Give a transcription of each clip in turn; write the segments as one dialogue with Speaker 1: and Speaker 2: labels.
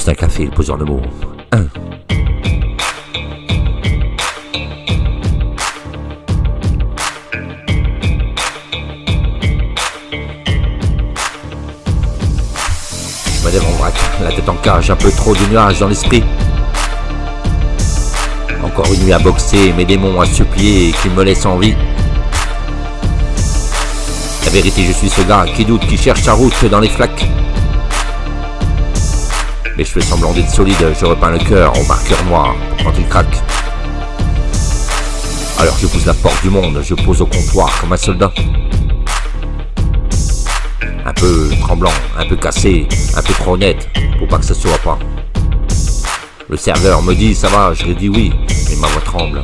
Speaker 1: Juste un café, le poseur de mots. Je me lève en vrac, la tête en cage, un peu trop de nuages dans l'esprit. Encore une nuit à boxer, mes démons à supplier qui me laissent en vie. La vérité, je suis ce gars qui doute, qui cherche sa route dans les flaques. Mais je fais semblant d'être solide, je repeins le cœur au marqueur noir quand il craque. Alors je pousse la porte du monde, je pose au comptoir comme un soldat. Un peu tremblant, un peu cassé, un peu trop honnête, pour pas que ça se voit pas. Le serveur me dit ça va, je lui dis oui, mais ma voix tremble.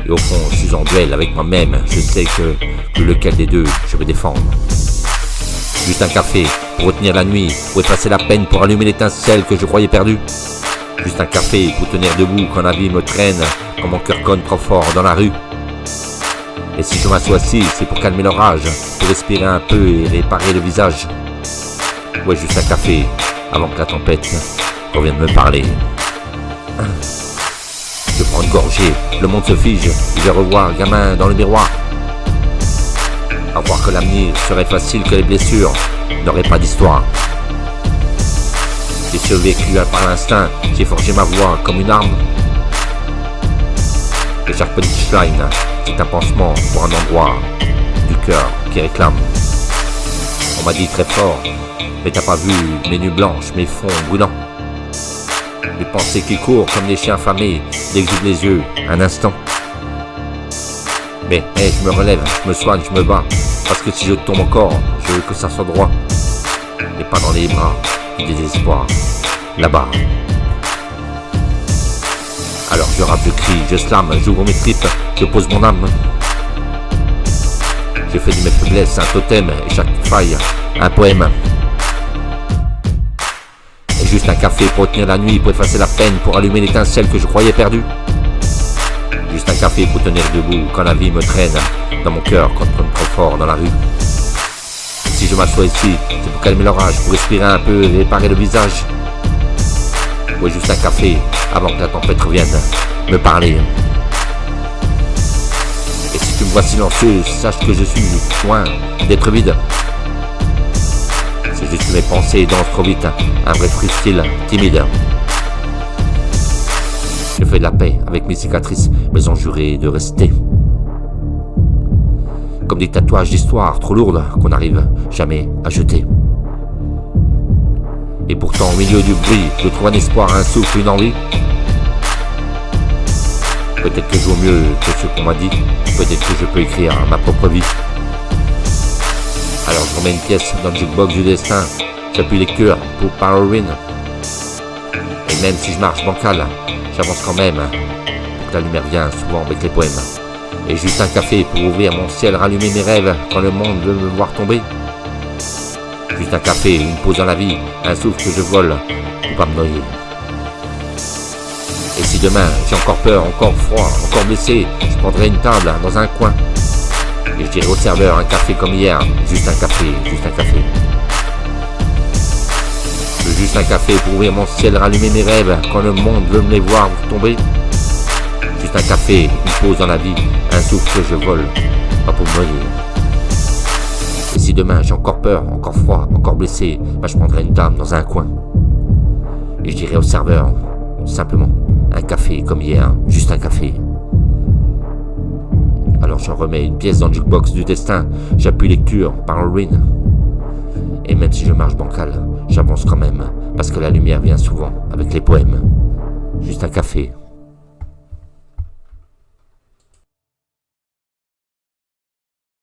Speaker 1: Et au fond, je suis en duel avec moi-même, je sais que lequel des deux je vais défendre. Juste un café pour retenir la nuit, pour effacer la peine, pour allumer l'étincelle que je croyais perdue. Juste un café pour tenir debout quand la vie me traîne, quand mon cœur cogne trop fort dans la rue. Et si je m'assois assis, c'est pour calmer l'orage, pour respirer un peu et réparer le visage. Ouais, juste un café, avant que la tempête revienne me parler. Je prends une gorgée, le monde se fige, je vais revoir gamin dans le miroir. À voir que l'avenir serait facile, que les blessures n'auraient pas d'histoire. J'ai survécu par l'instinct, j'ai forgé ma voix comme une arme. Et chaque punchline, c'est un pansement pour un endroit du cœur qui réclame. On m'a dit très fort, mais t'as pas vu mes nuits blanches, mes fonds brûlants. Les pensées qui courent comme des chiens affamés dès que j'ouvre les yeux, un instant. Mais je me relève, je me soigne, je me bats. Parce que si je tombe encore, je veux que ça soit droit. Et pas dans les bras du désespoir, là-bas. Alors je rappe, je crie, je slame, j'ouvre mes tripes, je pose mon âme. Je fais de mes faiblesses un totem et chaque faille un poème. Et juste un café pour retenir la nuit, pour effacer la peine, pour allumer l'étincelle que je croyais perdue. Juste un café pour tenir debout quand la vie me traîne dans mon cœur contre trop fort dans la rue. Si je m'assois ici, c'est pour calmer l'orage, pour respirer un peu et réparer le visage. Ouais, juste un café avant que la tempête revienne me parler. Et si tu me vois silencieux, sache que je suis loin d'être vide. C'est juste mes pensées dansent trop vite, un vrai freestyle timide. Je fais de la paix avec mes cicatrices, mais en juré de rester. Comme des tatouages d'histoire trop lourdes qu'on n'arrive jamais à jeter. Et pourtant au milieu du bruit, je trouve un espoir, un souffle, une envie. Peut-être que je vaux mieux que ce qu'on m'a dit, peut-être que je peux écrire ma propre vie. Alors je remets une pièce dans le jukebox du destin, j'appuie lecture pour Halloween. Et même si je marche bancal, j'avance quand même, pour que la lumière vienne souvent avec les poèmes. Et juste un café pour ouvrir mon ciel, rallumer mes rêves quand le monde veut me voir tomber. Juste un café, une pause dans la vie, un souffle que je vole pour pas me noyer. Et si demain j'ai encore peur, encore froid, encore blessé, je prendrai une table dans un coin. Et je dirai au serveur un café comme hier, juste un café, juste un café. Je veux juste un café pour ouvrir mon ciel, rallumer mes rêves quand le monde veut me les voir tomber. Juste un café, une pause dans la vie, un souffle que je vole, pas pour me noyer. Et si demain j'ai encore peur, encore froid, encore blessé, je prendrai une dame dans un coin. Et je dirai au serveur, simplement, un café comme hier, juste un café. Alors j'en remets une pièce dans le jukebox du destin, j'appuie lecture par Halloween. Et même si je marche bancal, j'avance quand même, parce que la lumière vient souvent avec les poèmes. Juste un café.